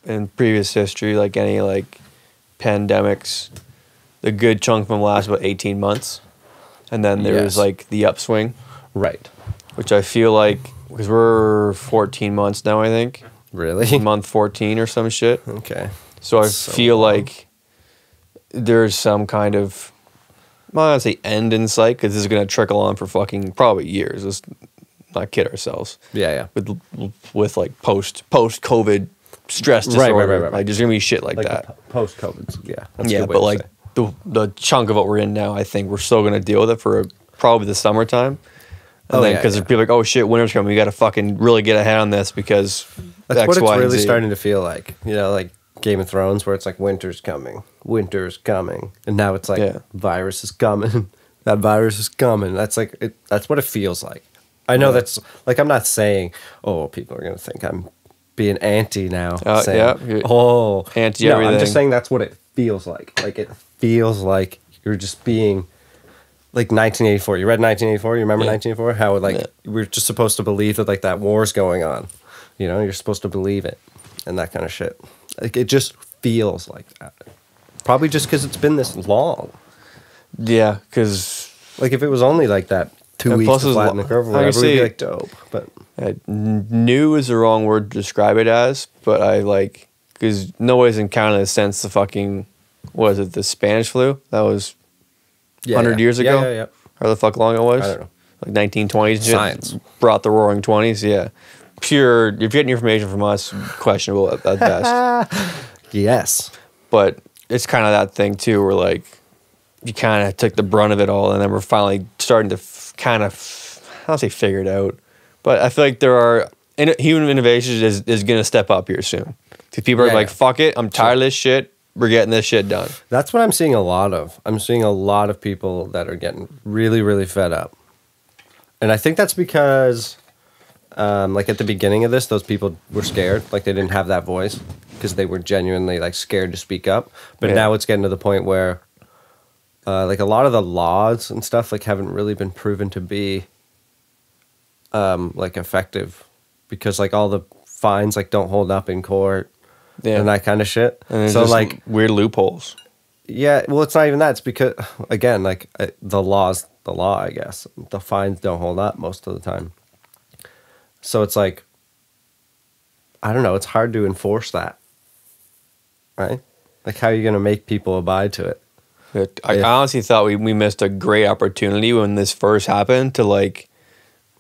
in previous history, like any like pandemics, the good chunk of them last about 18 months. And then there's like the upswing. Right. Which I feel like, because we're 14 months now, I think. Really? Month 14 or some shit. Okay. So I feel like there's some kind of, I'm not going to say end in sight, because this is going to trickle on for fucking probably years. Let's not kid ourselves. Yeah. With like post-COVID stress disorder. Right. Like there's going to be shit like that. Post-COVID, yeah. That's a good way but like the chunk of what we're in now, I think we're still going to deal with it for probably the summertime. And then because people are like, oh shit, winter's coming, we got to fucking really get ahead on this because that's X, what it's Y, really Z. starting to feel like. You know, like Game of Thrones, where it's like winter's coming, and now it's like virus is coming, that virus is coming. That's like that's what it feels like. I know that's like, I'm not saying, oh, people are gonna think I'm being anti now. Saying, oh, anti everything. I'm just saying that's what it feels like. Like it feels like you're just being. Like 1984. You read 1984? You remember 1984? How like we're just supposed to believe that like that war's going on. You know, you're supposed to believe it and that kind of shit. Like it just feels like that. Probably just because it's been this long. Yeah, because like if it was only like that 2 weeks to flatten the curve, or whatever, it would be like dope. But new is the wrong word to describe it as. But I like because nobody's encountered since the fucking what is it, the Spanish flu? That was 100 years ago? Yeah. How the fuck long it was? I don't know. Like 1920s? Science. Brought the roaring 20s, yeah. Pure, if you're getting information from us, questionable at best. Yes. But it's kind of that thing, too, where, like, you kind of took the brunt of it all, and then we're finally starting to I don't say figure it out, but I feel like there are, human innovation is going to step up here soon. Because people are like, fuck it, I'm tired of this shit. We're getting this shit done. That's what I'm seeing a lot of. I'm seeing a lot of people that are getting really, really fed up. And I think that's because, like at the beginning of this, those people were scared. Like they didn't have that voice because they were genuinely like scared to speak up. But now it's getting to the point where, like a lot of the laws and stuff like haven't really been proven to be, like effective, because like all the fines like don't hold up in court. Yeah. And that kind of shit. And so like weird loopholes. Yeah, well, it's not even that. It's because again, like the law's the law, I guess. The fines don't hold up most of the time. So it's like, I don't know. It's hard to enforce that, right? Like, how are you going to make people abide to it? I honestly thought we missed a great opportunity when this first happened to like.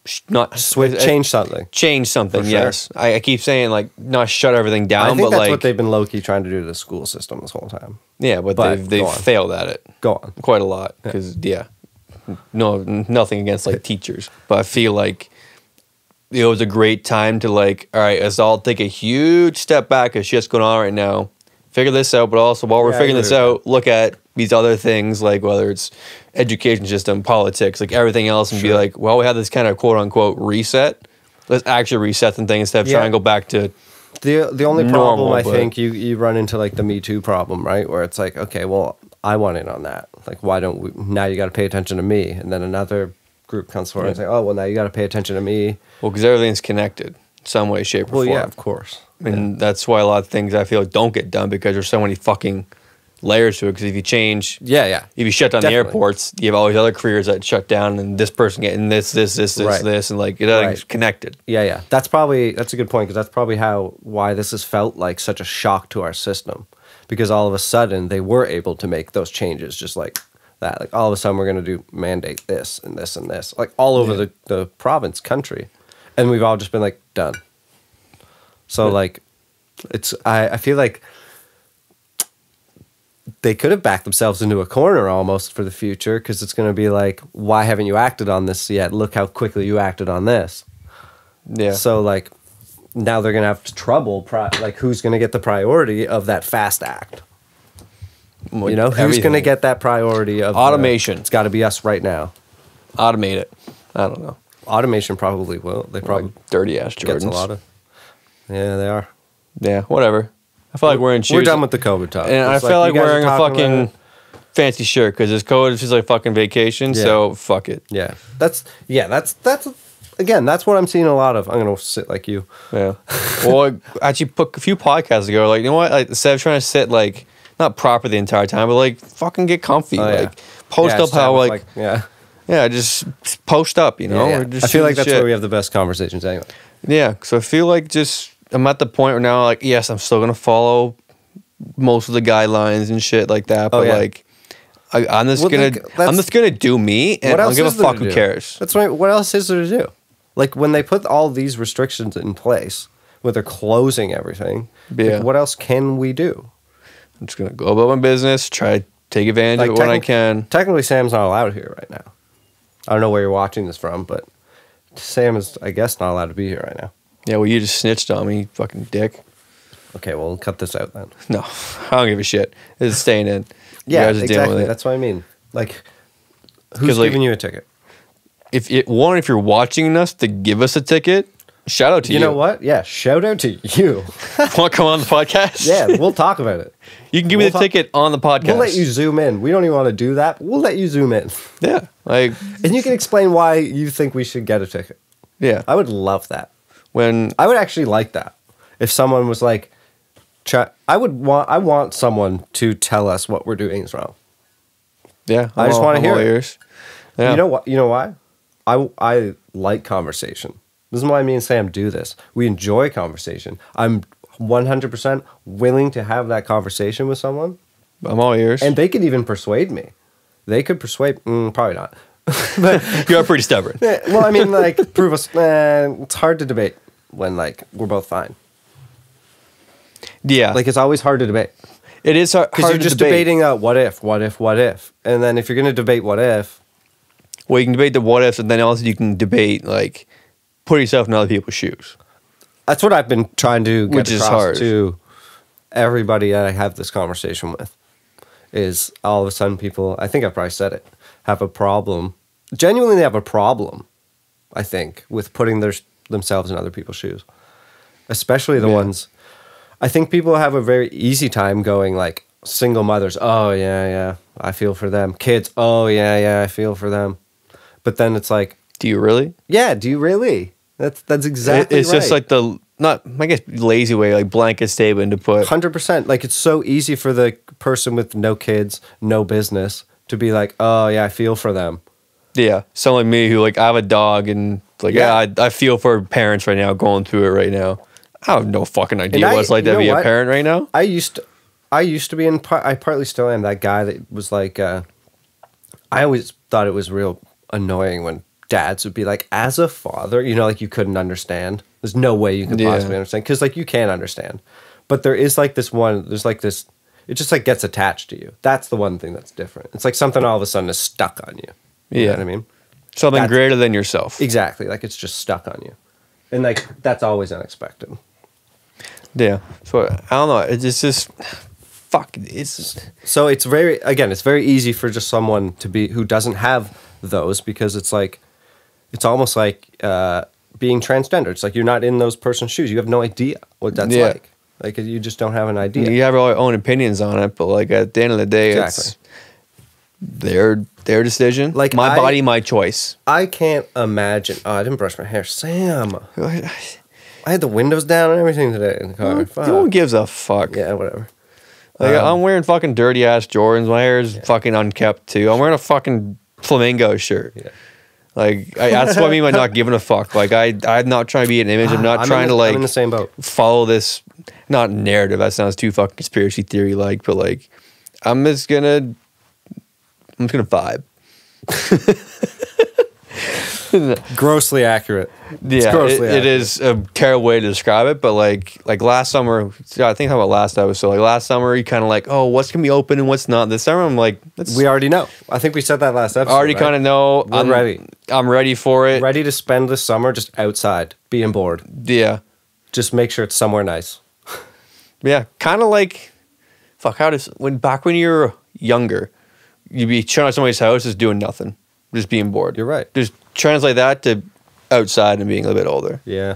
Change something. Change something, yes. Sure. I keep saying, like, not shut everything down, I think but that's like... what they've been low-key trying to do to the school system this whole time. Yeah, but they've failed at it. Go on. Quite a lot, because, no, nothing against, like, teachers, but I feel like it was a great time to, like, all right, let's all take a huge step back because shit's going on right now. Figure this out, but also while we're figuring this out, look at these other things, like whether it's education system, politics, like everything else, and be like, well, we have this kind of quote unquote reset. Let's actually reset some things instead of trying to go back to the only problem I think you run into like the Me Too problem, right? Where it's like, okay, well, I want in on that. Like, why don't we? Now you got to pay attention to me, and then another group comes forward and say, oh, well, now you got to pay attention to me. Well, because everyththing's connected in some way, shape, or form. Well, yeah, of course. And that's why a lot of things I feel like don't get done because there's so many fucking layers to it. Because if you change, if you shut down the airports, you have all these other careers that shut down, and this person getting this, and like it's connected. Yeah. That's a good point, because that's probably why this has felt like such a shock to our system, because all of a sudden they were able to make those changes just like that. Like all of a sudden we're going to mandate this and this and this, like all over the province, country, and we've all just been like done. So like, I feel like they could have backed themselves into a corner almost for the future, because it's going to be like, why haven't you acted on this yet? Look how quickly you acted on this. Yeah. So like, now they're going to have trouble. Like, who's going to get the priority of that fast act? Well, you know, who's going to get that priority of automation? It's got to be us right now. Automate it. I don't know. Automation probably will. They probably like dirty ass Jordans. Gets a lot of. Yeah, they are. Yeah, whatever. I feel like we're in shoes. We're done with the COVID talk. And I feel like wearing a fucking fancy shirt because this COVID feels like fucking vacation. Yeah. So fuck it. Yeah, that's again, that's what I'm seeing a lot of. I'm gonna sit like you. Yeah. Well, I actually put a few podcasts ago, like, you know what? Like, instead of trying to sit, like, not proper the entire time, but, like, fucking get comfy. Oh, yeah. Like, post Yeah, up how, establish, like, yeah. yeah, just post up, you know? Yeah, Or yeah. just I feel like shoot that's shit. where we have the best conversations anyway. Yeah, so I feel like just, I'm at the point where now, like, yes, I'm still going to follow most of the guidelines and shit like that, but, yeah. like, I'm just Well, gonna, that's- I'm just gonna do me, and What I don't else give a is there fuck to who do? cares. That's right. What else is there to do? Like when they put all these restrictions in place, where they're closing everything, Yeah. like, what else can we do? I'm just gonna go about my business, try to take advantage of it when I can. Technically, Sam's not allowed here right now. I don't know where you're watching this from, but Sam is, I guess, not allowed to be here right now. Yeah, well, you just snitched on me, you fucking dick. Okay, well, we'll cut this out then. No, I don't give a shit. It's staying in. You Yeah, guys are dealing exactly. with it. That's what I mean. Like, 'Cause, who's like, giving you a ticket? If you're watching us to give us a ticket, shout out to you. You know what? Yeah, shout out to you. Want to come on the podcast? Yeah, we'll talk about it. You can give me We'll the talk- ticket on the podcast. We'll let you zoom in. We don't even want to do that, but we'll let you zoom in. Yeah, like, And you can explain why you think we should get a ticket. yeah. I would love that. When I would actually like that. If someone was like, I want someone to tell us what we're doing is wrong. yeah, I just wanna I'm hear all it. ears. Yeah. You know what? You know why? I like conversation. This is why me and Sam do this. We enjoy conversation. I'm 100% willing to have that conversation with someone, I'm all ears. and they could even persuade me. They could persuade, probably not. You're pretty stubborn. Yeah, well, I mean, like, prove us. It's hard to debate when, like, we're both fine. Yeah, Like, it's always hard to debate it is hard because you're to just debate. debating what if, and then if you're going to debate what if, Well, you can debate the what ifs, and then also you can debate, like, put yourself in other people's shoes. that's what I've been trying to get Which is across hard. to everybody that I have this conversation with. Is all of a sudden people, I think I probably said it, have a problem. Genuinely, they have a problem. I think with putting themselves in other people's shoes, especially the Yeah. ones. I think people have a very easy time going like single mothers. Oh yeah, I feel for them. Kids. Oh yeah, I feel for them. But then it's like, Do you really? yeah, do you really? That's exactly. It's right. just like the not, I guess, lazy way, like blanket statement to put. 100%. Like it's so easy for the person with no kids, no business to be like, oh yeah, I feel for them. Yeah, someone like me who, like, I have a dog and, like, Yeah. I feel for parents right now going through it right now. I have no fucking idea And what it's like to you know be a what? parent right now. I used to be I partly still am that guy that was like, I always thought it was real annoying when dads would be like, as a father, you know, like you couldn't understand. There's no way you could Yeah. possibly understand because like you can't understand. But there is like there's like this, it just like gets attached to you. That's the one thing that's different. It's like something all of a sudden is stuck on you. You know Yeah. what I mean? Something That's- greater than yourself. Exactly. Like it's just stuck on you. And like that's always unexpected. Yeah. So I don't know. It's just fuck. It's So it's very easy for just someone to be who doesn't have those because it's like, it's almost like being transgender. It's like you're not in those person's shoes. You have no idea what that's Yeah. like. Like you just don't have an idea. you have your own opinions on it, but, like, at the end of the day, it's their decision. Like, my I- body, my choice. I can't imagine. Oh, I didn't brush my hair, Sam. I had the windows down and everything today in the car. Fuck. Who gives a fuck? Yeah, whatever. Like, I'm wearing fucking dirty ass Jordans. My hair is fucking unkept too. I'm wearing a fucking flamingo shirt. Yeah. Like, that's what I mean by not giving a fuck. Like, I'm not trying to be an image. I'm not trying to, I'm like, in the same boat. follow this, not narrative. That sounds too fucking conspiracy theory like, but, like, I'm just gonna vibe. Grossly accurate. It's Yeah, grossly it accurate. is a terrible way to describe it, but like last summer, yeah, I think about last episode. Like last summer, you kind of like, oh, what's gonna be open and what's not. This summer, I'm like, We already know. I think we said that last episode. I already right? kind of know. We're ready. I'm ready for it. Ready to spend the summer just outside, being bored. Yeah, Just make sure it's somewhere nice. yeah, kind of like, fuck. Back when you were younger, you'd be chilling at somebody's house, just doing nothing, just being bored. You're right. Just translate that to outside and being a bit older. Yeah.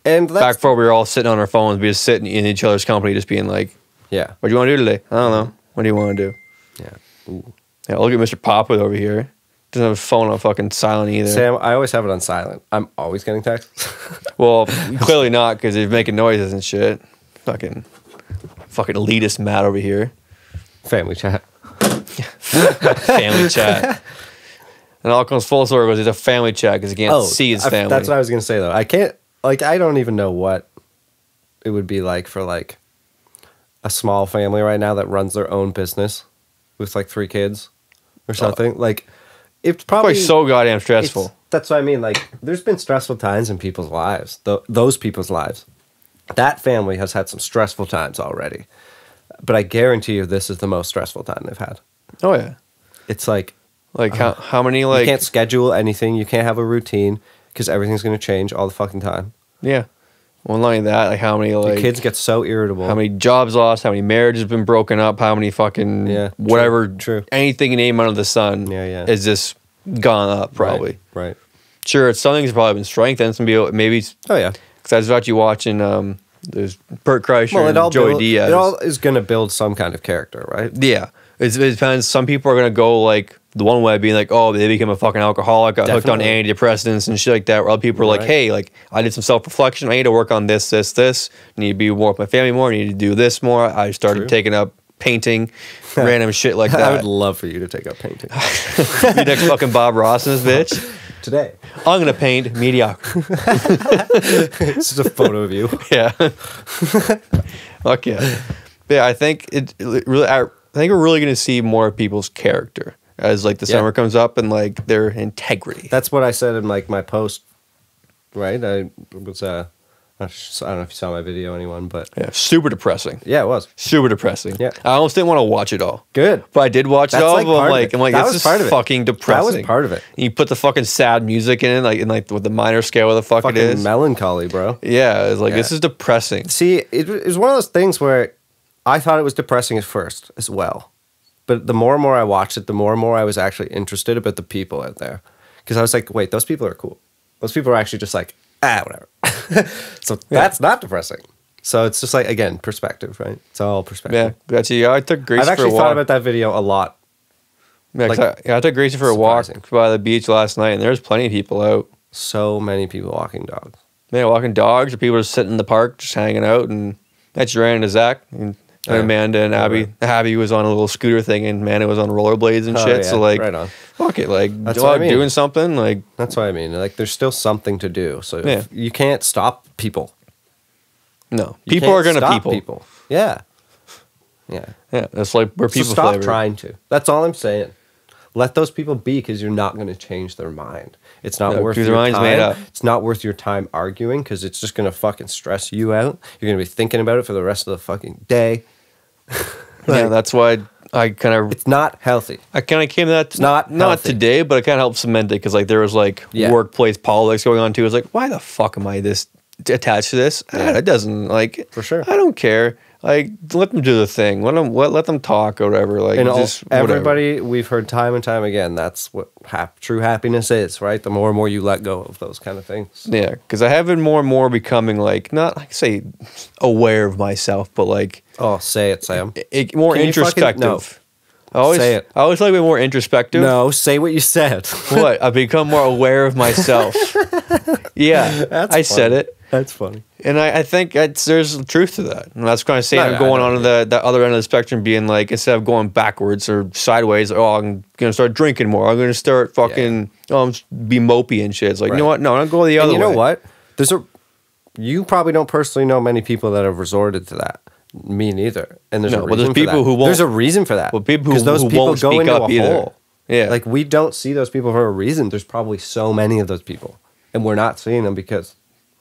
And that's, Back before we were all sitting on our phones, we just sitting in each other's company, just being like, yeah. what do you want to do today? I don't know. What do you want to do? Yeah. Ooh. Yeah, look at Mr. Popwood over here. Doesn't have his phone on fucking silent either. Sam, I always have it on silent. I'm always getting texts. Well, clearly not, because he's making noises and shit. Fucking elitist Matt over here. Family chat. Family chat. And all comes full circle because it's a family chat because he can't see his family. That's what I was gonna say though. I can't. Like, I don't even know what it would be like for like a small family right now that runs their own business with like 3 kids or something. Like, it's probably so goddamn stressful. That's what I mean. Like, there's been stressful times in people's lives. Those people's lives. That family has had some stressful times already. But I guarantee you, this is the most stressful time they've had. Oh yeah. It's like how many like you can't schedule anything. You can't have a routine because everything's going to change all the fucking time. Yeah. Well, not only that, like how many like the kids get so irritable. How many jobs lost? How many marriages have been broken up? How many fucking whatever, true. Anything you name under the sun, is just gone up probably. Right. Sure, it's something's probably been strengthened. Some people maybe. Oh yeah. Because I was about you watching. There's Bert Kreischer and Joey Diaz. It all is going to build some kind of character, right? Yeah. It depends. Some people are going to go like the one way, being like, oh, they became a fucking alcoholic, got hooked on antidepressants and shit like that. Where other people are like, hey, like I did some self-reflection. I need to work on this. I need to be more with my family more. I need to do this more. I started taking up painting, random shit like that. I would love for you to take up painting. Be next fucking Bob Ross in this bitch. Today. I'm going to paint mediocre. It's just a photo of you. Yeah. Fuck yeah. But yeah, I think I think we're really going to see more of people's character as like the summer comes up and like their integrity. That's what I said in like my post, right? I was I don't know if you saw my video, anyone, but yeah, super depressing. Yeah, it was super depressing. Yeah, I almost didn't want to watch it all. Good, but I did watch it all. I'm like, this is fucking depressing. That was part of it. And you put the fucking sad music in it, like with the minor scale of the fuck fucking it is. Melancholy, bro. Yeah, it's like this is depressing. See, it was one of those things where I thought it was depressing at first as well, but the more and more I watched it, the more and more I was actually interested about the people out there, because I was like, wait, those people are cool. Those people are actually just like, whatever. So that's not depressing. So it's just like, again, perspective, right? It's all perspective. Yeah, gotcha. Yeah, I took Gracie I've for a actually walk. thought about that video a lot. Yeah, I took Gracie for a walk by the beach last night, and there's plenty of people out. So many people walking dogs. Yeah, walking dogs, or people just sitting in the park, just hanging out, and I just ran into Zach and Amanda and Abby. Right. Abby was on a little scooter thing, and Amanda was on rollerblades and shit. Yeah, so like, right on. Fuck it, like that's what I mean. Doing something. Like that's what I mean. Like there's still something to do. So you can't stop people. No, people are gonna people. Yeah. That's like where people stop trying to. That's all I'm saying. Let those people be, because you're not going to change their mind. It's not worth your time. Made up. It's not worth your time arguing, because it's just going to fucking stress you out. You're going to be thinking about it for the rest of the fucking day. Yeah, that's why I kind of. It's not healthy. I kind of came to that. Not today, but I kind of helped cement it, because like there was like workplace politics going on too. I was like, why the fuck am I this attached to this? It doesn't like for sure. I don't care. Like, let them do the thing. Let them talk or whatever. Like, and just everybody, we've heard time and time again, that's what true happiness is, right? The more and more you let go of those kind of things. Yeah, because I have been more and more becoming like, not like say aware of myself, but like, oh, say it, Sam. More introspective. Say it. I always like to be more introspective. No, say what you said. What? I've become more aware of myself. Yeah, I said it. That's funny. And I think there's truth to that. And that's kind of saying I'm going on the other end of the spectrum, being like, instead of going backwards or sideways, I'm going to start drinking more. I'm going to start fucking be mopey and shit. It's like, you know what? No, I'm going to go the other way. You know what? You probably don't personally know many people that have resorted to that. Me neither. And there's a reason for that. There's a reason for that. Well, people who won't go into a hole. Yeah. Like, we don't see those people for a reason. There's probably so many of those people. And we're not seeing them because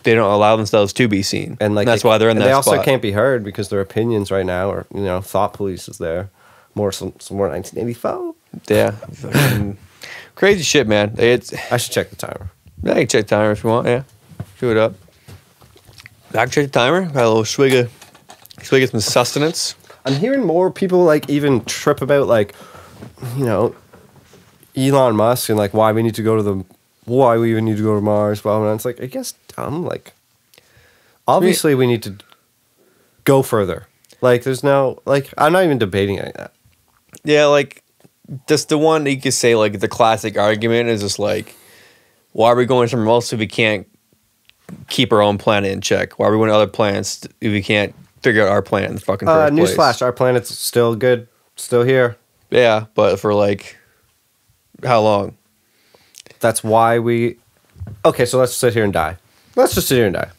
they don't allow themselves to be seen. And like that's why they're in that spot. They also can't be heard because their opinions right now are, thought police is there. More 1984. Yeah. Crazy shit, man. I should check the timer. Yeah, you can check the timer if you want. Yeah. Do it up. Back check the timer. Got a little swig of some sustenance. I'm hearing more people like even trip about like, Elon Musk and like why we even need to go to Mars. Blah, blah, blah. It's like, I guess dumb. Like, obviously we need to go further. Like, there's no, like, I'm not even debating any of that. Yeah, like, just the one that you could say like the classic argument is just like, why are we going somewhere else if we can't keep our own planet in check? Why are we going to other planets if we can't figure out our planet in the fucking first place? Newsflash, our planet's still good, still here. Yeah, but for like, how long? That's why we... Okay, so let's sit here and die. Let's just sit here and die.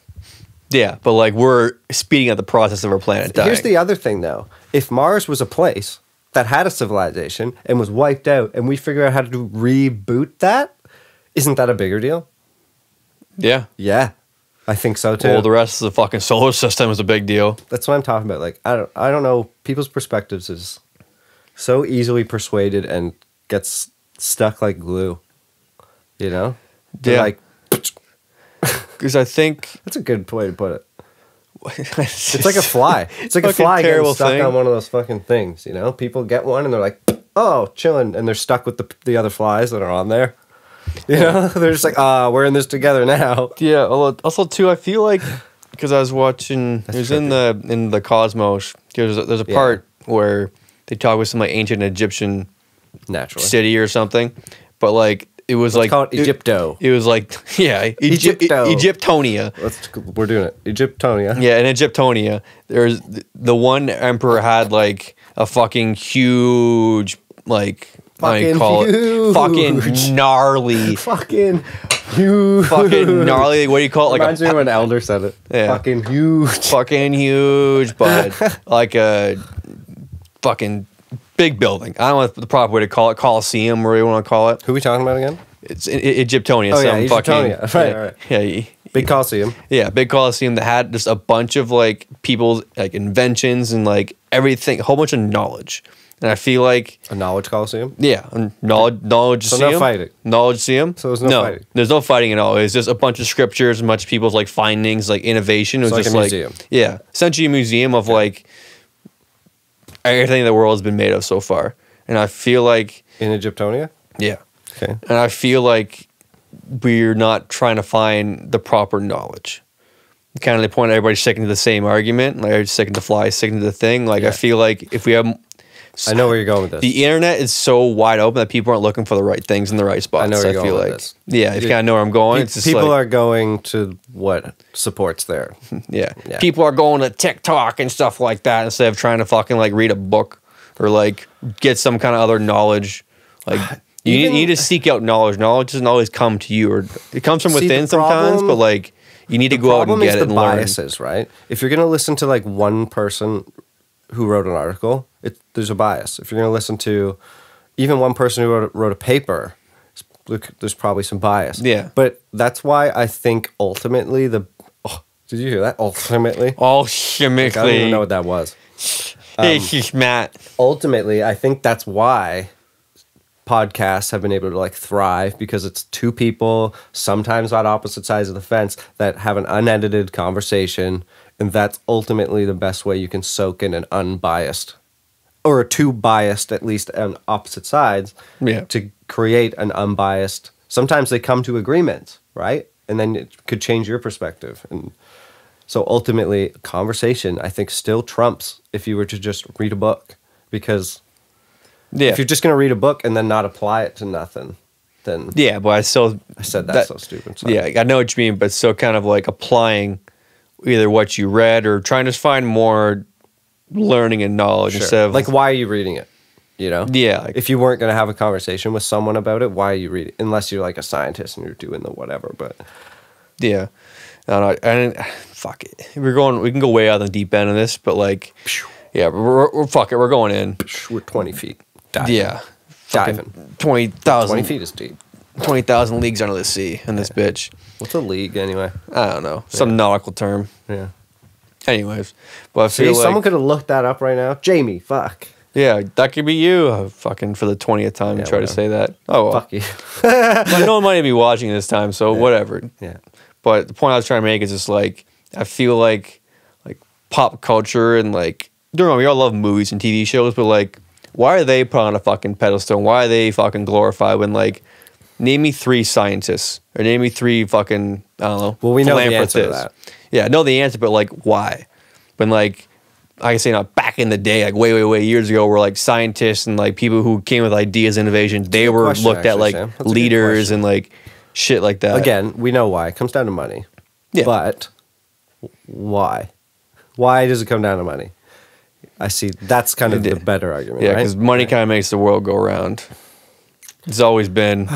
Yeah, but like we're speeding up the process of our planet dying. Here's the other thing, though. If Mars was a place that had a civilization and was wiped out, and we figure out how to reboot that, isn't that a bigger deal? Yeah. Yeah, I think so too. Well, the rest of the fucking solar system is a big deal. That's what I'm talking about. Like, I don't know. People's perspectives is so easily persuaded and gets stuck like glue. You know? They're Yeah. like, Because I think that's a good way to put it. it's It's like a fly. It's like a fucking fly getting terrible stuck thing. on one of those fucking things. You know, people get one and they're like, "Oh, chilling," and they're stuck with the other flies that are on there. You know, they're just like, we're in this together now." Yeah. Also, too, I feel like because I was watching, it was in the Cosmos. There's a Yeah. part where they talk with some like ancient Egyptian Naturally, city or something, but like it was let's like call it Egypto. It was like Egypto. Egyptonia. We're doing it, Egyptonia. Yeah, in Egyptonia, there's the one emperor had like a fucking huge like how do you Fucking call it? huge. Fucking gnarly. Fucking huge. Fucking gnarly. What do you call it? Reminds me when an elder said it. Yeah. Fucking huge. Fucking huge, but like a fucking big building. I don't know what the proper way to call it. Coliseum, whatever you want to call it. Who are we talking about again? It's Egyptonia. Oh, yeah, some Egyptonia. fucking Right, yeah, right. Yeah, Big Coliseum. yeah, big Coliseum that had just a bunch of like people's like inventions and like everything, a whole bunch of knowledge. And I feel like A knowledge Coliseum. yeah, knowledge. So no museum, fighting. Knowledge museum. So there's no fighting. There's no fighting at all. It's just a bunch of scriptures, a bunch of people's like findings, like innovation. It was So like just a like museum. yeah, essentially a museum of like everything the world has been made of so far. And I feel like In Egyptonia? yeah, Okay. and I feel like we're not trying to find the proper knowledge. Kind of the point everybody's sticking to the same argument, like everybody's sticking to fly, sticking to the thing. Like Yeah. I feel like if we have I know where you're going with this. the internet is so wide open that people aren't looking for the right things in the right spots. I know where you're feel going with like this. yeah, if you kind of know where I'm going, it's just People like, are going to what supports there. yeah. Yeah. People are going to TikTok and stuff like that instead of trying to fucking like read a book or like get some kind of other knowledge. Like you need to seek out knowledge. Knowledge doesn't always come to you, or it comes from See, within the sometimes. problem- But like you need to go out and get it and the learn. biases, right? If you're going to listen to like one person who wrote an article, there's a bias. If you're going to listen to even one person who wrote a paper, there's probably some bias. Yeah. But that's why I think ultimately did you hear that? Ultimately, Ultimately, I don't even know what that was. Hey, she's Matt. Ultimately, I think that's why podcasts have been able to like thrive, because it's two people, sometimes on opposite sides of the fence, that have an unedited conversation, and that's ultimately the best way you can soak in an unbiased, or two biased at least on opposite sides, Yeah. to create an unbiased. Sometimes they come to agreements, right? And then it could change your perspective. And so ultimately, conversation, I think, still trumps if you were to just read a book, because Yeah, if you're just going to read a book and then not apply it to nothing, then yeah, but I still I said that's so stupid. Sorry. Yeah, I know what you mean, but still kind of like applying either what you read or trying to find more learning and knowledge Sure. instead of Like, why are you reading it? You know? yeah, like, If you weren't going to have a conversation with someone about it, why are you reading? Unless you're like a scientist and you're doing the whatever. But yeah. I don't know. And fuck it, we can go way out on the deep end of this, but like, yeah, we're fuck it, we're going in. we're 20 feet. Diving. Yeah, Diving. 20,000 20 feet is deep. 20,000 leagues under the sea in this bitch. What's a league anyway? I don't know, some nautical term. Yeah. Anyways, but I See, feel like someone could have looked that up right now. Jamie, fuck. yeah, that could be you. Fucking for the 20th time, Yeah, try to whatever. say that. Oh, well. Fuck you. But no one might even be watching this time, so whatever. Yeah. But the point I was trying to make is just like I feel like pop culture and like don't know, we all love movies and TV shows, but like why are they put on a fucking pedestal? Why are they fucking glorified when like name me 3 scientists or name me 3 fucking I don't know. Well, we know the answer to philanthropists. that. Yeah, I know the answer, but like why? When like I can say not Back back in the day, like way years ago, where like scientists and like people who came with ideas, innovation, they were question, looked at actually, like Sam. That's a good leaders question. and like shit like that. Again, we know why. It comes down to money. Yeah. But why? Why does it come down to money? I see. That's kind of the better argument. Yeah, right? because money kind of makes the world go round. It's always been.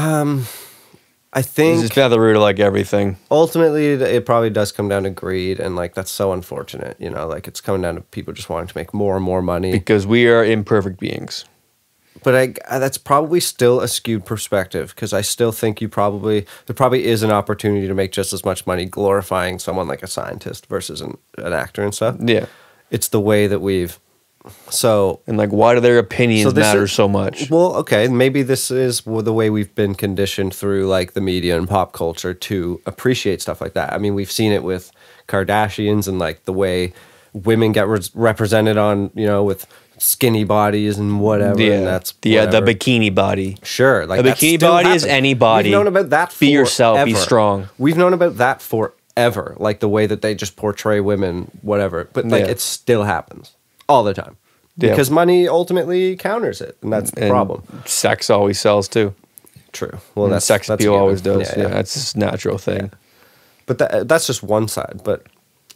I think It's been at the root of like everything. ultimately it probably does come down to greed, and like that's so unfortunate. You know, like it's coming down to people just wanting to make more and more money. Because we are imperfect beings. But that's probably still a skewed perspective, because I still think there probably is an opportunity to make just as much money glorifying someone like a scientist versus an actor and stuff. Yeah. It's the way that And like, why do their opinions this matter is- so much? Well, okay, maybe this is the way we've been conditioned through like the media and pop culture to appreciate stuff like that. I mean, we've seen it with Kardashians and like the way women get represented on, you know, with skinny bodies and whatever. Yeah, and that's the whatever. bikini body. Sure, like A that bikini still body is happens. any body. We've known about that. Be yourself, be forever. strong. We've known about that forever, like the way that they just portray women, whatever. But like Yeah. it still happens all the time Yeah. because money ultimately counters it, and that's the And problem. Sex always sells too. True. Well, And that's sex that's a appeal given. always does. Yeah, Yeah, that's just a natural thing. But that's just one side. But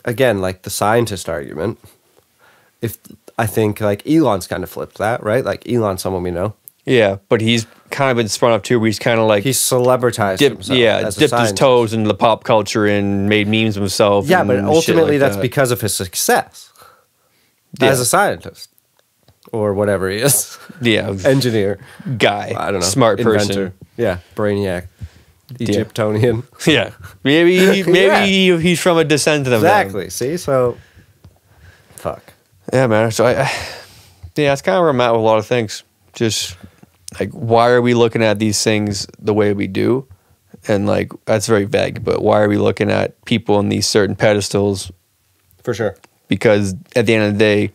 again, like the scientist argument, if I think like Elon's kind of flipped that, right? Like Elon's someone we know. Yeah, but he's kind of been spun up too, where he's kind of like He's celebritized himself. as a dipped his scientist. toes into the pop culture and made memes of himself. Yeah, and but shit ultimately like that's that. because of his success Yeah. as a scientist or whatever he is, yeah, engineer. guy, I don't know, smart inventor. person. Yeah, brainiac, Egyptonian. Yeah, maybe he's from a descendant of them. Exactly. See, so fuck. Yeah, man. So yeah, it's kind of where I'm at with a lot of things. Just like, why are we looking at these things the way we do? And like, that's very vague, but why are we looking at people in these certain pedestals? For sure. Because at the end of the day,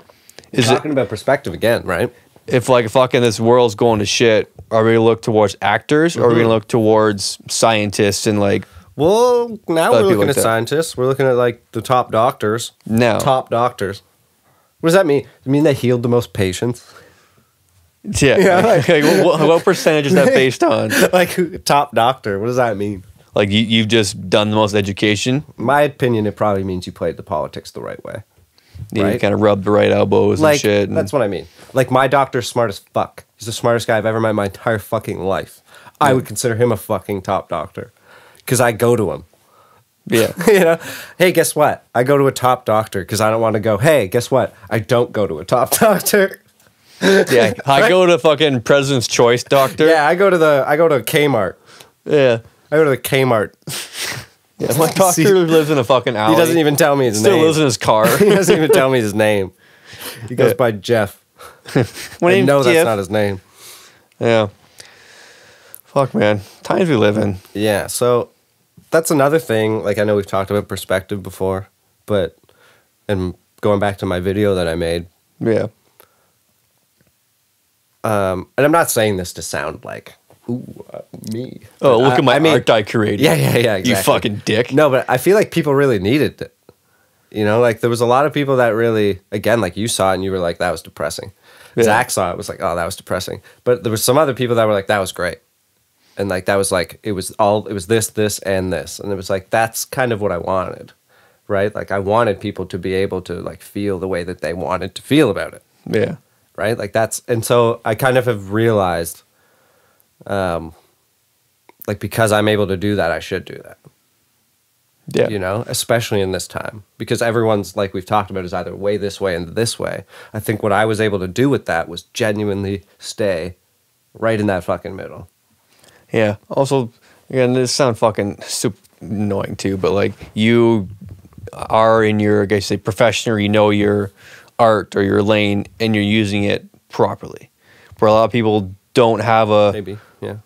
Talking about perspective again, right? if like fucking this world's going to shit, are we gonna look towards actors or are we gonna look towards scientists and like Well, now Other we're people looking like at that. scientists. We're looking at like the top doctors. now? Top doctors. What does that mean? Does it mean they healed the most patients? Yeah. Yeah, Like, what percentage is that based on? Like top doctor. What does that mean? Like you've just done the most education. My opinion, it probably means you played the politics the right way. You Right. kind of rub the right elbows Like and shit. And, that's what I mean. Like my doctor's smart as fuck. He's the smartest guy I've ever met in my entire fucking life. I would consider him a fucking top doctor because I go to him. yeah. You know, hey, guess what? I go to a top doctor because I don't want to go. Hey, guess what? I don't go to a top doctor. Yeah. I go to fucking President's Choice doctor. Yeah, I go to Kmart. Yeah. I go to the Kmart. Yeah, my doctor lives in a fucking alley. He doesn't even tell me his Still name. lives in his car. He doesn't even tell me his name. He goes by Jeff. My I name's know that's Jeff. not his name. Yeah. Fuck, man. Times we live in. Yeah, so that's another thing. Like I know we've talked about perspective before, but and going back to my video that I made, Yeah. and I'm not saying this to sound like me. Oh, But look at my I mean, art I created. Yeah, exactly. You fucking dick. No, but I feel like people really needed it. You know, like there was a lot of people that really, again, like you saw it and you were like, that was depressing. Yeah. Zach saw it, was like, oh, that was depressing. But there was some other people that were like, that was great. And like, that was like, it was this, and this. And it was like, that's kind of what I wanted, right? Like I wanted people to be able to like feel the way that they wanted to feel about it, Yeah. right? Like that's, and so I kind of have realized, like because I'm able to do that, I should do that. Yeah. You know, especially in this time, because everyone's like we've talked about is either way this way and this way. I think what I was able to do with that was genuinely stay right in that fucking middle. Yeah. Also, again, this sounds fucking super annoying too, but like you are in your, I guess, say profession, or you know your art or your lane, and you're using it properly. Where a lot of people don't have Maybe, yeah.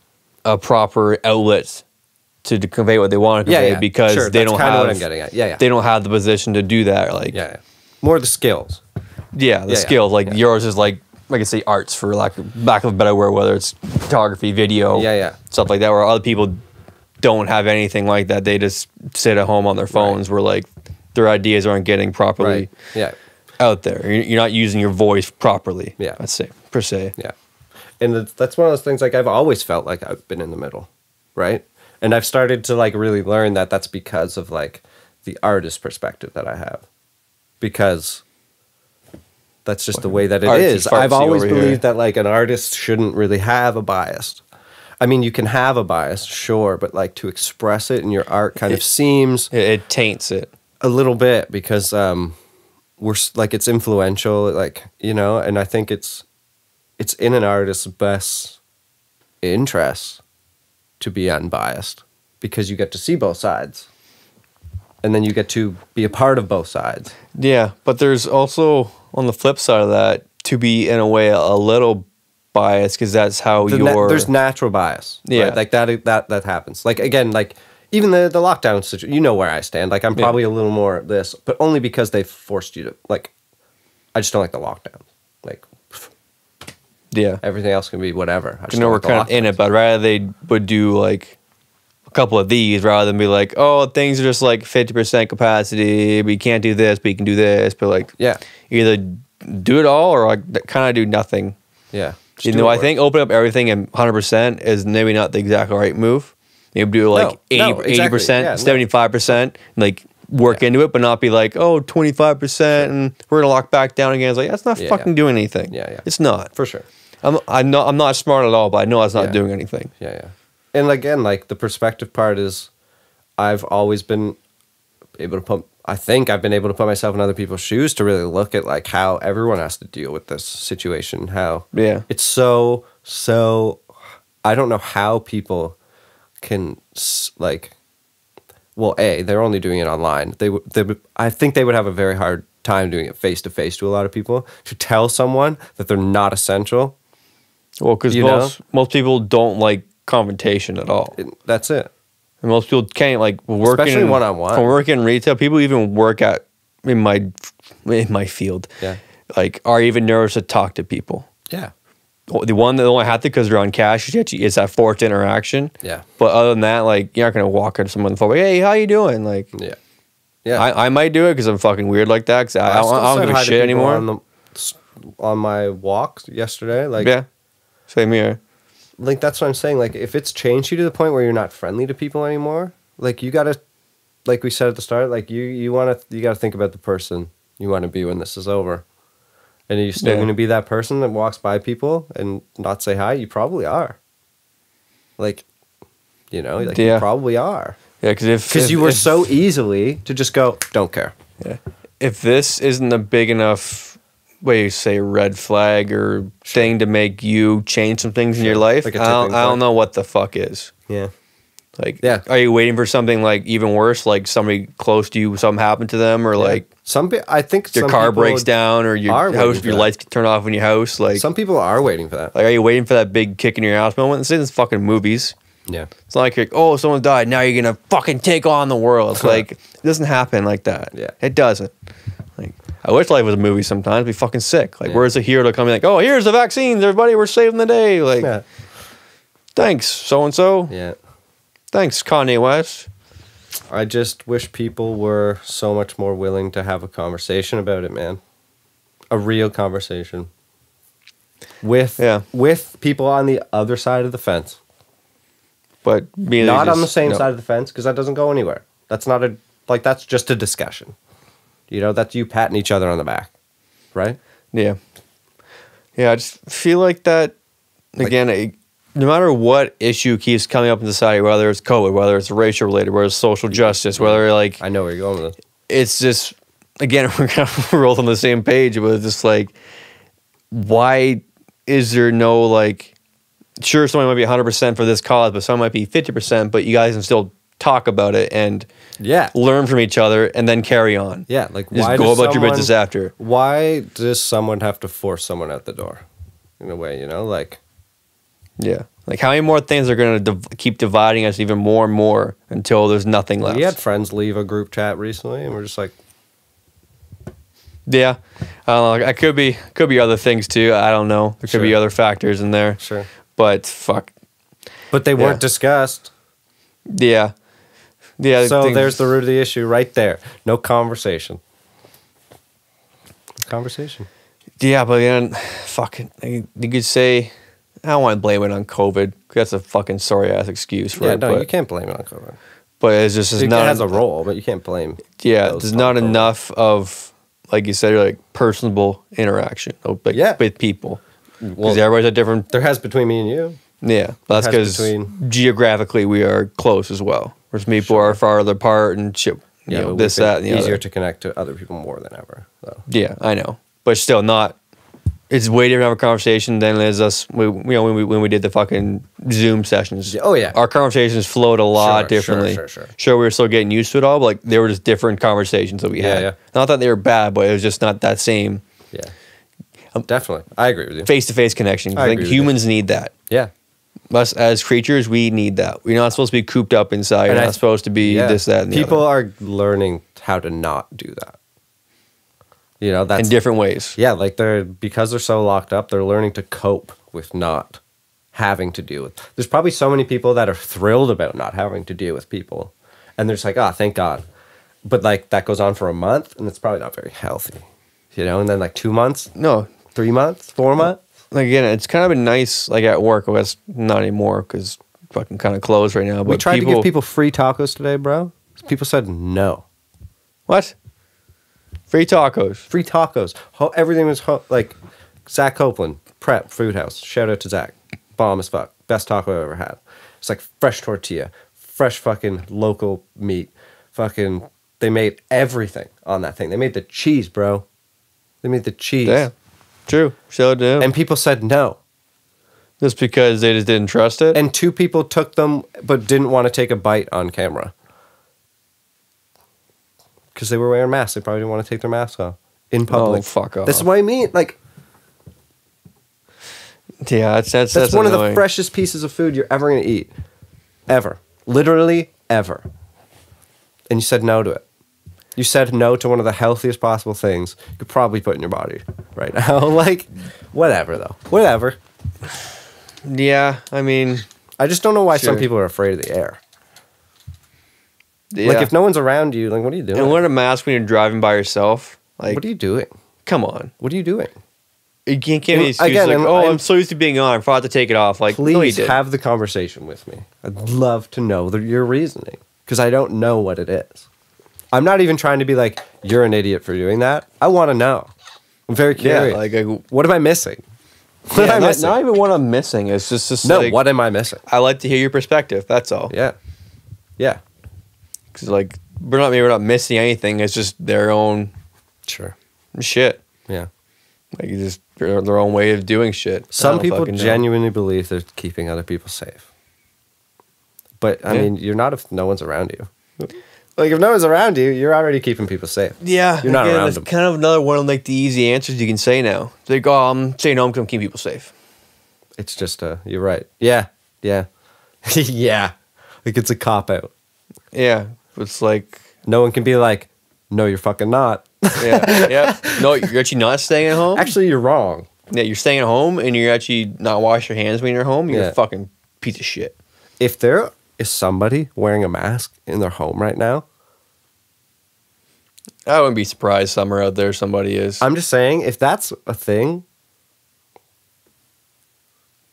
a proper outlet to convey what they want to convey because sure, they that's don't kinda have what I'm getting at. Yeah. they don't have the position to do that. Like Yeah. More the skills. the Yeah, skills. Like yeah. yours is like I can say arts for lack of a better word, whether it's photography, video, Yeah. stuff like that, where other people don't have anything like that. They just sit at home on their phones where like their ideas aren't getting properly Right. Yeah. out there. You're not using your voice properly. Yeah. I'd say per se. Yeah. And that's one of those things, like, I've always felt like I've been in the middle, right? And I've started to, like, really learn that that's because of, like, the artist perspective that I have. Because that's just the way that it is. I've always believed that, like, an artist shouldn't really have a bias. I mean, you can have a bias, sure, but, like, to express it in your art kind of seems... It taints it. A little bit, because we're, like, it's influential, like, you know, and I think it's in an artist's best interest to be unbiased, because you get to see both sides. And then you get to be a part of both sides. Yeah, but there's also, on the flip side of that, to be, in a way, a little biased, because that's how there's natural bias. Yeah. Right? Like, that happens. Like, again, like, even the lockdown situation, you know where I stand. Like, I'm probably a little more this, but only because they've forced you to, like, I just don't like the lockdown. Like, yeah. Everything else can be whatever. I know we're kind of in it, but rather they would do, like, a couple of these rather than be like, oh, things are just like 50% capacity, but you can't do this, but you can do this. But, like, yeah, either do it all or, like, kind of do nothing. Yeah. You know, I think open up everything and 100% is maybe not the exact right move. Maybe do like 80%, 75%, like work into it, but not be like, oh, 25%, and we're gonna lock back down again. It's like, that's not fucking doing anything. Yeah. It's not. For sure. I'm not smart at all, but I know that's not doing anything. Yeah. And again, like, the perspective part is, I've always been able to I think I've been able to put myself in other people's shoes to really look at, like, how everyone has to deal with this situation. How it's so I don't know how people can, like, well, they're only doing it online. I think they would have a very hard time doing it face to face to a lot of people, to tell someone that they're not essential. Well, because most people don't like confrontation at all. That's it. And most people can't, like, working, especially one-on-one. When working in retail, people even work in my field. Yeah. Like, are even nervous to talk to people. Yeah. The one that only have to because they're on cash is that forced interaction. Yeah. But other than that, like, you're not gonna walk up to someone on the phone like, hey, how you doing? Like, yeah. I might do it because I'm fucking weird like that. Because I don't give a shit anymore. On my walk yesterday, like, yeah, same here. Like, that's what I'm saying. Like, if it's changed you to the point where you're not friendly to people anymore, like, you gotta, like we said at the start, like, you gotta think about the person you want to be when this is over. And are you still going to be that person that walks by people and not say hi? You probably are. Like, you know, like, you probably are. Yeah, because you were so easily to just go, don't care. Yeah. If this isn't a big enough, what do you say, red flag or thing to make you change some things in your life, like, I don't know what the fuck is. Yeah. Like, are you waiting for something, like, even worse, like somebody close to you, something happened to them, or like I think your car breaks down, or your lights get turned off in your house? Like, some people are waiting for that. Like, are you waiting for that big kick in your ass moment? This isn't fucking movies. Yeah, it's not like you're, oh, someone died, now you're gonna fucking take on the world. It's like, it doesn't happen like that. Yeah, it doesn't. Like, I wish life was a movie sometimes. It'd be fucking sick. Like, where's the hero to come in like, oh, here's the vaccines, everybody, we're saving the day. Like, thanks, so and so. Yeah. Thanks, Kanye West. I just wish people were so much more willing to have a conversation about it, man. A real conversation. With people on the other side of the fence. But not on the same side of the fence, because that doesn't go anywhere. That's not that's just a discussion. You know, that's you patting each other on the back. Right? Yeah. Yeah, I just feel like that, again, no matter what issue keeps coming up in society, whether it's COVID, whether it's racial related, whether it's social justice, whether, like, I know where you're going with this. It's just, again, we're all on the same page, but it's just like, why is there no, like, sure, someone might be 100% for this cause, but someone might be 50%, but you guys can still talk about it and learn from each other and then carry on. Yeah, like, just go about your business after. Why does someone have to force someone out the door? In a way, you know, like. Yeah. Like, how many more things are going to keep dividing us even more and more until there's nothing left? We had friends leave a group chat recently, and we're just like... Yeah. I don't know. It could be other things, too. I don't know. There could be other factors in there. Sure. But, fuck. But they weren't discussed. Yeah. Yeah. So there's the root of the issue right there. No conversation. Conversation. Yeah, but then, fucking, you could say, I don't want to blame it on COVID. That's a fucking sorry ass excuse for Yeah, it. no, but, you can't blame it on COVID. But it's just It not. has a role, but you can't blame. Yeah, those there's on not COVID. enough of, like you said, like personable interaction like, Yeah. with people. Because Well, everybody's a different. there has between me and you. Yeah, that's has because between- geographically we are close as well. Whereas people are farther apart and shit. You know, but this, we've been that, and the easier other. to connect to other people more than ever. So. Yeah, I know, but still not. It's way different of a conversation than it is us. When we did the fucking Zoom sessions. Oh, yeah. our conversations flowed a lot Sure, differently. sure. Sure, we were still getting used to it all, but like they were just different conversations that we Yeah, had. yeah. Not that they were bad, but it was just not that same Yeah. Definitely. I agree with you. face-to-face connection. I I think agree with you. humans need that. Yeah. Us as creatures, we need that. We're not supposed to be cooped up inside. And We're I- not supposed to be Yeah. this, that, and the People other. are learning how to not do that. You know, that's In different ways. yeah, like because they're so locked up, they're learning to cope with not having to deal with. There's probably so many people that are thrilled about not having to deal with people, and they're just like, oh, thank God. But like that goes on for a month, and it's probably not very healthy, you know. And then like 2 months, No, 3 months, 4 months. like again, it's kind of been nice. Like at work, well, that's not anymore because fucking kind of closed right now. But We tried to give people free tacos today, bro. People said no. what? Free tacos. Free tacos. Everything was like Zach Copeland, Prep Food House. Shout out to Zach. Bomb as fuck. Best taco I've ever had. It's like fresh tortilla, fresh fucking local meat. Fucking, they made everything on that thing. They made the cheese, bro. They made the cheese. Yeah, true. So do. And people said no. Just because they just didn't trust it. And 2 people took them but didn't want to take a bite on camera. Because they were wearing masks. They probably didn't want to take their masks off in public. Oh, fuck off. This is what I mean. Like, yeah, that's one of the annoying. freshest pieces of food you're ever going to eat. Ever. Literally ever. And you said no to it. You said no to one of the healthiest possible things you could probably put in your body right now. Like, whatever, though. Whatever. Yeah, I mean, I just don't know why some Sure. people are afraid of the air. yeah. Like, if no one's around you, like, what are you doing? and wear a mask when you're driving by yourself. Like, What are you doing? come on. What are you doing? You can't give me And excuse again, like, and oh, I'm- I'm so used to being on. I forgot to take it off. Like, no, you Please did. have the conversation with me. I'd love to know your reasoning because I don't know what it is. I'm not even trying to be like, you're an idiot for doing that. I want to know. I'm very Yeah, curious. like, What am I missing? What yeah, am I not, missing? not even what I'm missing. It's just No, like, what am I missing? I like to hear your perspective. That's all. Yeah. Yeah. Because like we're not missing anything. It's just their own Sure. shit. Yeah. Like you just their own way of doing shit. I Some don't people fucking know. genuinely believe they're keeping other people safe. But, I Yeah. mean, you're not if no one's around you. Like, if no one's around you, you're already keeping people safe. Yeah, You're not again, around that's them. kind of another one of like the easy answers you can say now. It's like, oh, I'm saying no, I'm gonna keep people safe. It's just you're right. Yeah. Yeah. Yeah. Like, it's a cop-out. Yeah, it's like, No one can be like, no, you're fucking not. yeah, yeah. No, you're actually not staying at home. Actually, you're wrong. Yeah, you're staying at home and you're actually not washing your hands when you're home. You're Yeah. a fucking piece of shit. If there is somebody wearing a mask in their home right now, I wouldn't be surprised somewhere out there somebody is. I'm just saying, if that's a thing,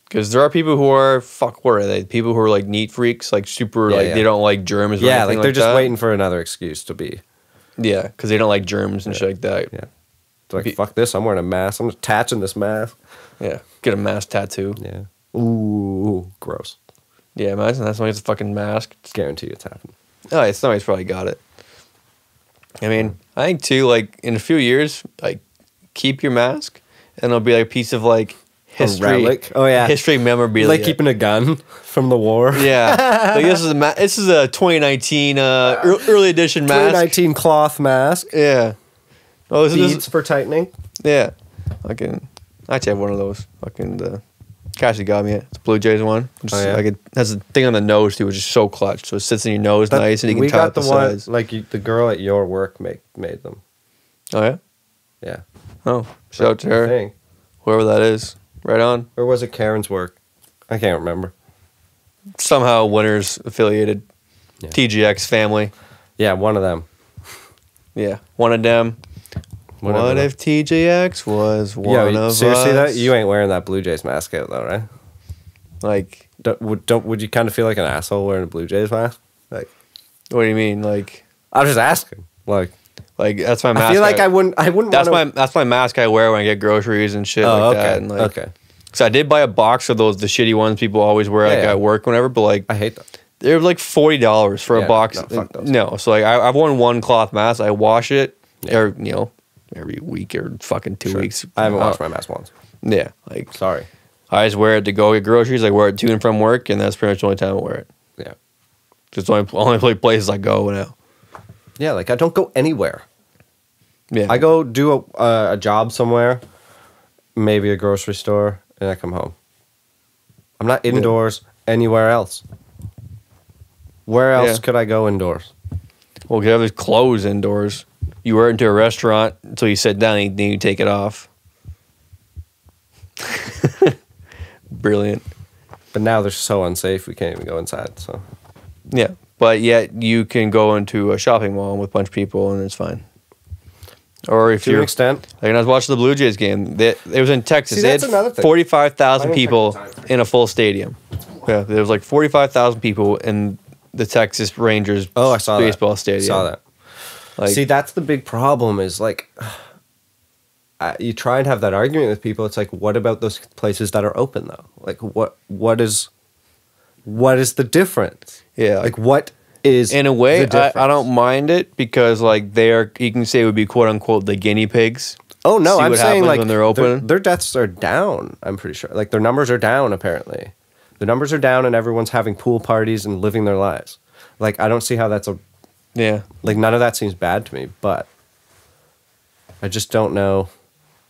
Because there are people who are, what are they? People who are like neat freaks, like super, Yeah, like yeah. they don't like germs or yeah, anything like they're just that. waiting for another excuse to be. Yeah, because they don't like germs and shit like that. Yeah. They're like, Be- fuck this, I'm wearing a mask. I'm attaching this mask. Yeah, get a mask tattoo. Yeah. Ooh, gross. Yeah, imagine that somebody has a fucking mask. Guarantee it's happening. Oh, yeah, somebody's probably got it. I mean, I think too, like in a few years, like keep your mask, and it'll be like a piece of like history, relic? Oh, yeah. history memorabilia. Like keeping a gun from the war. yeah, like this is a 2019 early edition mask. 2019 cloth mask. Yeah. Oh, this Beads is for tightening. yeah. Fucking, I actually have one of those. Fucking the Cassie got me it. It's Blue Jays one. Just, Oh, yeah? like it has a thing on the nose too, which is so clutch. So it sits in your nose nice, and you can we tie got up the one, sides. like the girl at your work made them. Oh yeah. Yeah. Oh, shout out to I her, think. whoever that is. Right on. Or was it Karen's work? I can't remember. Somehow Winners affiliated. Yeah. TGX family. Yeah, one of them. Yeah, one of them. Whatever What the- if TJX was one Yeah, of seriously, us? that you ain't wearing that Blue Jays mask out though, right? Like, Would you kind of feel like an asshole wearing a Blue Jays mask? Like, what do you mean? I'm just asking. Like, That's my mask. I feel like I wouldn't. That's want that's my mask I wear when I get groceries and shit Oh, like okay. that. And Okay. So I did buy a box of those, the shitty ones people always wear like Yeah. at work, whenever. But like, I hate them. they're like $40 for Yeah, a box. no, fuck those. No, so like I've worn one cloth mask. I wash it, Yeah. or every week or fucking 2 weeks. I haven't washed my mask once. Yeah, like Sorry. I just wear it to go get groceries. I wear it to and from work, and that's pretty much the only time I wear it. Yeah. It's the only places I go now. Yeah, like I don't go anywhere. Yeah, I go do a job somewhere, maybe a grocery store, and I come home. I'm not indoors anywhere else. Where else Yeah. could I go indoors? Well, you have his clothes indoors. You wear it into a restaurant until you sit down and then you take it off. Brilliant. But now they're so unsafe, we can't even go inside. So Yeah. But yet you can go into a shopping mall with a bunch of people and it's fine. Or if to an you're extent, like when I was watching the Blue Jays game, it was in Texas. See, They that's had another thing. 45,000 I didn't people take the time. in a full stadium. Yeah, there was like 45,000 people in the Texas Rangers I saw baseball that. stadium. Saw that. Like, See, that's the big problem. Is like, you try and have that argument with people. It's like, what about those places that are open though? Like, what is the difference? yeah, Like, what is in a way, the I difference? don't mind it because like they are, you can say, would be quote unquote the guinea pigs. Oh no, see I'm what saying happens like when they're open. Their deaths are down. I'm pretty sure. Like their numbers are down. Apparently, the numbers are down, and everyone's having pool parties and living their lives. Like I don't see how that's Yeah, like none of that seems bad to me. But I just don't know.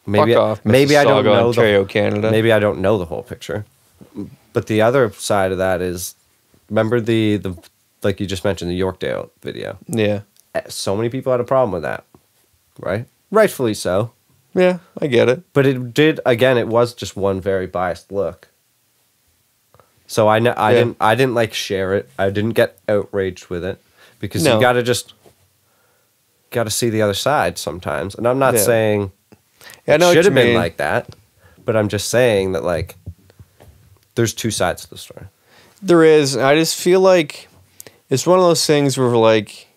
Maybe fuck off, maybe I don't Mississauga, know Ontario, Canada. Maybe I don't know the whole picture. But the other side of that is, remember the like you just mentioned the Yorkdale video. Yeah, So many people had a problem with that, right? Rightfully so. yeah, I get it. But it did again. It was just one very biased look. So I didn't like share it. I didn't get outraged with it because No. you got to see the other side sometimes. And I'm not Yeah. saying Yeah, I know it what should have you been mean. like that, but I'm just saying that like there's two sides to the story. There is. I just feel like it's one of those things where, like,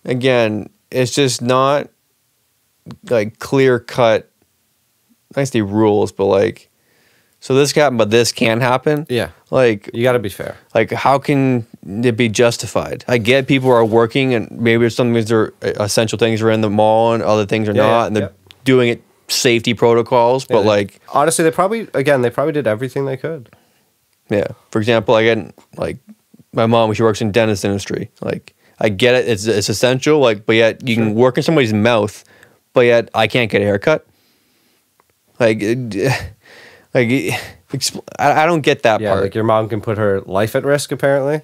again, it's just not like clear cut. I say rules, but like, so this can happen, but this can happen. Yeah, Like, you got to be fair. how can it be justified? I get people are working, and maybe there's some things are essential things are in the mall, and other things are Yeah, not, yeah, and they're yeah. doing it safety protocols. But Yeah, like, honestly, they probably did everything they could. yeah. For example, again, like my mom, she works in dentist industry. Like, I get it; it's essential. Like, but yet you can work in somebody's mouth, but yet I can't get a haircut. Like, I don't get that Yeah, part. like your mom can put her life at risk apparently.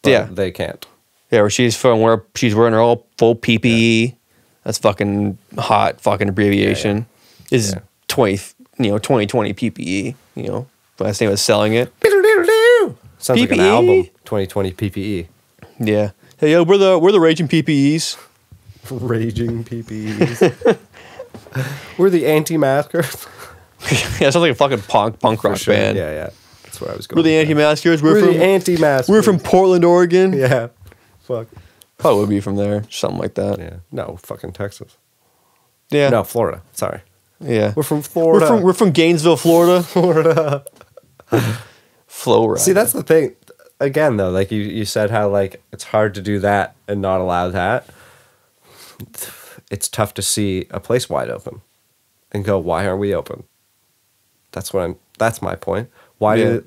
But Yeah. they can't. Yeah, where she's wearing her all full PPE. That's fucking hot fucking abbreviation. Is Yeah. 2020 PPE, last name was selling it. Sounds like an PPE? album. 2020 PPE. Yeah. Hey, yo, we're the raging PPEs. Raging PPEs. We're the anti-maskers. Yeah, it sounds like a fucking punk rock band. Yeah, yeah. That's where I was going. We're the with that. anti-maskers. We're the anti-maskers. We're from Portland, Oregon. Yeah. Fuck. Probably would be from there, something like that. Yeah. No, fucking Texas. Yeah. No, Florida. Sorry. Yeah. We're from Florida. We're from Gainesville, Florida. Florida. Flow ride. See, that's the thing. Again, though, like you said how like it's hard to do that and not allow that. It's tough to see a place wide open and go, why aren't we open? That's my point. Why Yeah.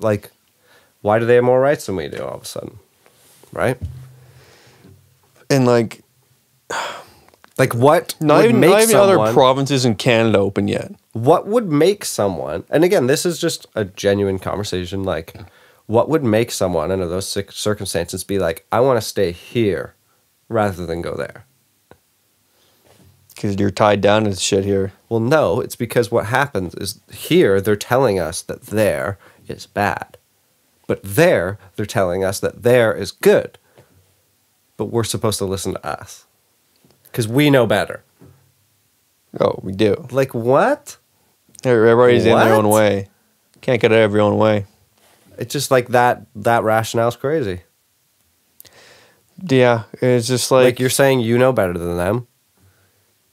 why do they have more rights than we do all of a sudden? Right? And like, Like what not would even make other someone, provinces in Canada open yet. what would make someone, and again, this is just a genuine conversation, like what would make someone under those circumstances be like, I want to stay here rather than go there? Because you're tied down to shit here. Well, no, it's because what happens is here they're telling us that there is bad. But there, they're telling us that there is good. But we're supposed to listen to us. Because we know better. Oh, we do. Like what? Everybody's in their own What? way. Can't get out of your own way. It's just like that rationale's crazy. Yeah, it's just Like like, you're saying you know better than them.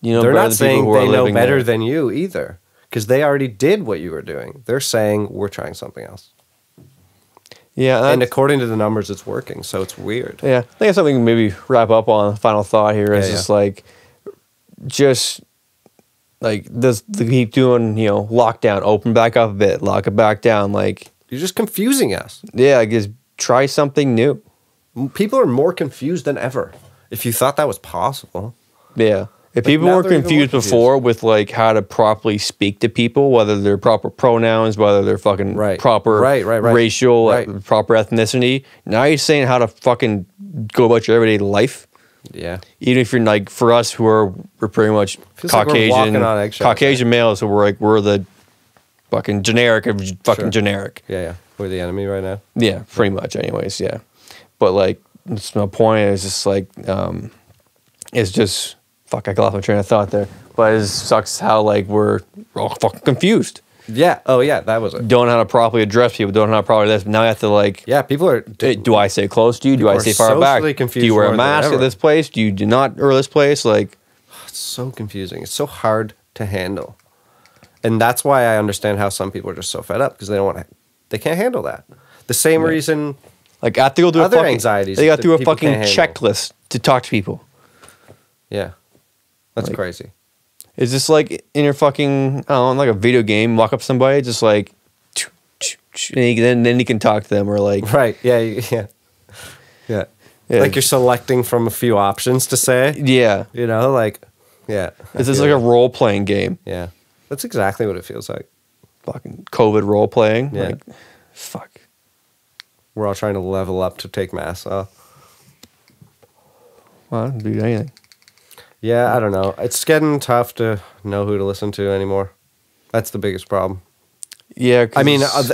you know, They're better not than saying people who are they know living better there. than you either, because they already did what you were doing. They're saying we're trying something else. Yeah, And that's, according to the numbers, it's working. So it's weird. yeah. I think that's something to maybe wrap up on. Final thought here is Yeah, just like, just like this. They keep doing, lockdown, open back up a bit, lock it back down. Like, You're just confusing us. yeah, just try something new. People are more confused than ever. If you thought that was possible. Yeah. If Like, people now were they're even more confused before with like how to properly speak to people, whether they're proper pronouns, whether they're fucking Right. proper Right. racial, Right. proper ethnicity, now you're saying how to fucking go about your everyday life. Yeah. Even if you're like, for us who are, we're pretty much Feels like we're Caucasian, walking on eggshells, Caucasian males, so we're the fucking generic of fucking Sure. generic. Yeah. We're the enemy right now. Yeah, pretty much. Anyways, yeah. But like, that's my point. Is just like, it's just fuck. I lost my train of thought there. But it just sucks how like we're all fucking confused. Yeah. Oh, yeah. That was it. Don't know how to properly address people. Don't know how to properly this. Now you have to like. Yeah. People are. Hey, do I stay close to you? Do People I are stay far back? socially Do confused you wear more a than mask at ever. this place? Do you do not or this place? Like, It's so confusing. It's so hard to handle. And that's why I understand how some people are just so fed up because they don't want to. They can't handle that. The same reason. I have to go through Other a fucking anxieties They got that through a people fucking can't handle. checklist to talk to people. Yeah. That's Like- crazy. Is this like in your fucking, I don't know, like a video game, walk up to somebody, just like, and then you can talk to them or like, Right. Yeah. Yeah. Yeah. Yeah. Like you're selecting from a few options to say. yeah. You know, like, yeah. I Is this feel like a that. role playing game? Yeah. That's exactly what it feels like. Fucking COVID role playing? Yeah. Like, fuck. We're all trying to level up to take masks off. Well, I don't do anything. Yeah, I don't know. It's getting tough to know who to listen to anymore. That's the biggest problem. Yeah. 'cause I mean, it's-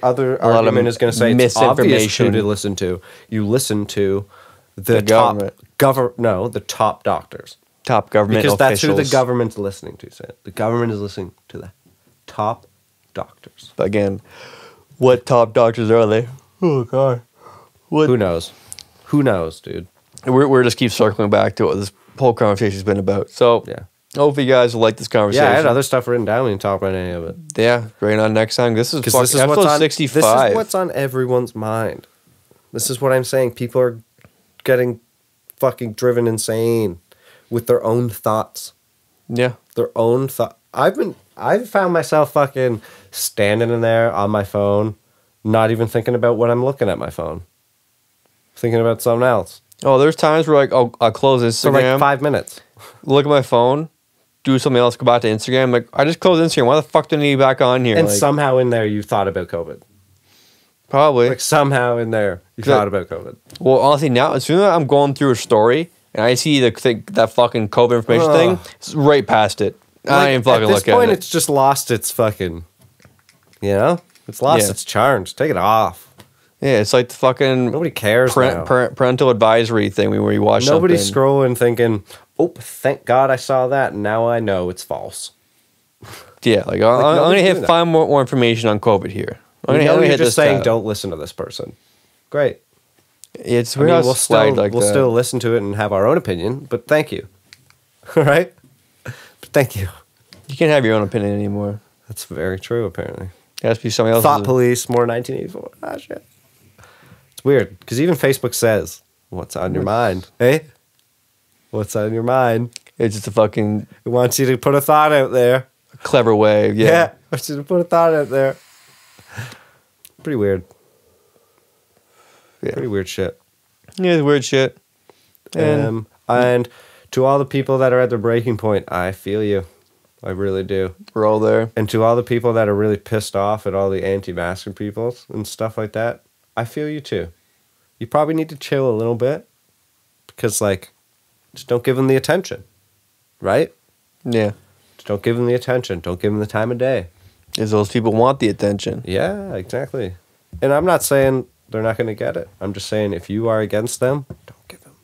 other lot of argument is going to say it's obvious who misinformation. to listen to. You listen to the, The top government. the top doctors. top government Because that's officials. who the government's listening to. Sam. The government is listening to the top doctors. Again, what top doctors are they? Oh, God. What? Who knows? Who knows, dude? We're just keep circling back to what this whole conversation's been about. So, Yeah. hopefully you guys will like this conversation. Yeah, I had other stuff written down. We didn't talk about any of it. Yeah, bring it on next time. This is Because fucking this is episode what's on 65. This is what's on everyone's mind. This is what I'm saying. People are getting fucking driven insane with their own thoughts. Yeah. Their own thought. I've found myself fucking standing in there on my phone, not even thinking about what I'm looking at my phone, thinking about something else Oh, there's times where like I'll close for Instagram, like 5 minutes. look at my phone, do something else, go back to Instagram. Like I just closed Instagram. Why the fuck do I need to be back on here? And Like, somehow in there you thought about COVID. probably. Like somehow in there you Good. thought about COVID. Well, honestly, now as soon as I'm going through a story and I see that fucking COVID information Ugh. thing, it's right past it. I Like, don't even fucking at this look point, at it. it's just lost its fucking, it's lost Yeah. its charms. Take it off. Yeah, it's like the fucking Nobody cares now. parental advisory thing where you watch Nobody's something. scrolling thinking, "Oh, thank God I saw that, and now I know it's false." Yeah, like I'm nobody's gonna doing hit that. find more information on COVID here. I'm You gonna, know, I'm gonna you're hit just this saying, tab. "Don't listen to this person." Great. It's I mean, weird how we'll it's flagged still like we'll that. still listen to it and have our own opinion, but thank you. All right. But thank you. You can't have your own opinion anymore. That's very true. Apparently, It has to be somebody else's. Thought Police, more 1984. Ah, shit. It's weird because even Facebook says, "What's on your mind?" Hey, what's on your mind? It's just a fucking It wants you to put a thought out there. clever way. Yeah. It wants you to put a thought out there. Pretty weird. Yeah. Pretty weird shit. Yeah, it's weird shit. And And to all the people that are at their breaking point, I feel you. I really do. we're all there. And to all the people that are really pissed off at all the anti-masker people and stuff like that, I feel you too. You probably need to chill a little bit because, like, just don't give them the attention, right? Yeah. Just don't give them the attention. Don't give them the time of day. Is those people want the attention. Yeah, exactly. And I'm not saying they're not going to get it. I'm just saying if you are against them, don't give them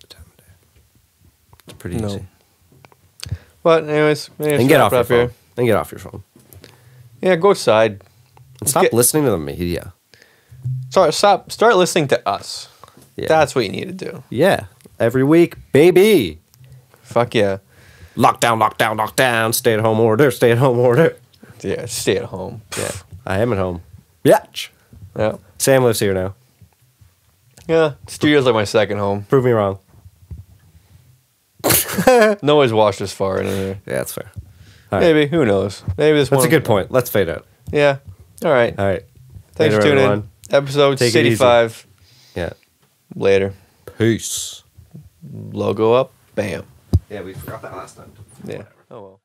the time of day. It's pretty No. easy. But anyways, And get off your phone. And get off your phone. Yeah, go outside. And stop listening to the media. Start listening to us. Yeah. That's what you need to do. Yeah. Every week, baby. Fuck yeah. Lockdown, lockdown, lockdown. Stay at home order. Stay at home order. Yeah, stay at home. Yeah. I am at home. Yatch. Yeah. Sam lives here now. Yeah. Studio's like my second home. Prove me wrong. Nobody's watched this far in there. Yeah, that's fair. All right. Maybe. Who knows? Maybe this That's one. a good point. Let's fade out. Yeah. All right. All right. Thanks Later, for tuning everyone. in. Episode Take it easy. 65. Yeah. Later. Peace. Logo up. Bam. Yeah, we forgot that last time. Yeah. Oh well.